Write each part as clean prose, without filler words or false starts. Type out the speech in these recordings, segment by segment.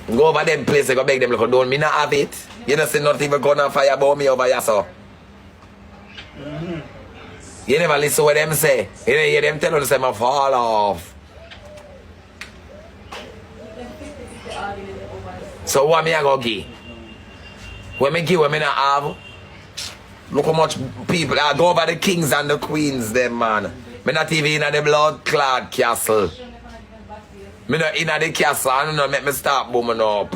Go over them place, I go beg them, look, don't me not have it. You don't see not even gonna fire about me over here, so. You never listen what them say. You never hear them tell us them fall off. So what me I go give? When me give, when me not have? Look how much people, I go over the kings and the queens, them man. Me not even in the blood clad castle. Me not in the castle, I don't know, make me start booming up.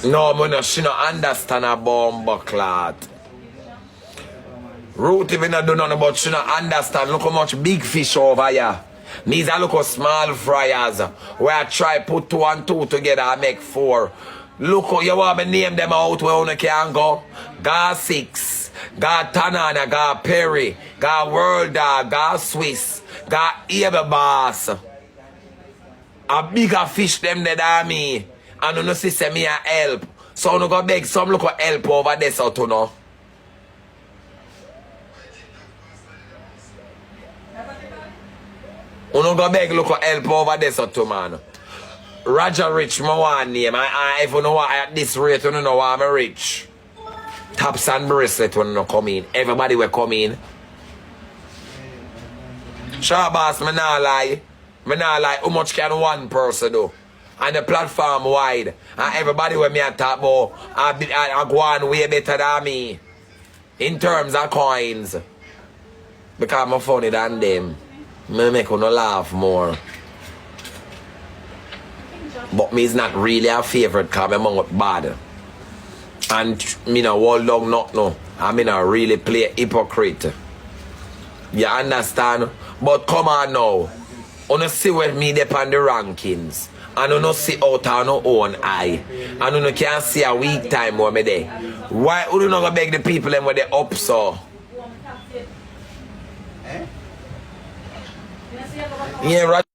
No, man, she not understand a bomb clot. Ruth even not do nothing about she not understand. Look how much big fish over here. These are look how small fryers. Where I try put 2 and 2 together and make 4. Look how you want me name them out where you can go. Got 6. Got Tanana, got Perry, got World Dog, got Swiss, got Able Boss. A bigger fish them than me. And you know see me a help. So you go beg some look help over there so to know. You know go beg look help over there so to man. Roger Rich my one name. I if you know what at this rate you know why I'm rich. Taps and bracelet when you come in. Everybody will come in. Sure boss, me not lie. Me not lie. How much can one person do? And the platform wide. And everybody when me a talk about I go on way better than me. In terms of coins. Because I'm funny than them. Me make you laugh more. But me is not really a favorite because I'm out bad. And me no hold long not no. I mean I really play hypocrite. You understand? But come on now. You see where me depend the rankings. And you see out on your own eye. And you can't see a week time where me there. Why would you not beg the people them where they up so? Yeah, right.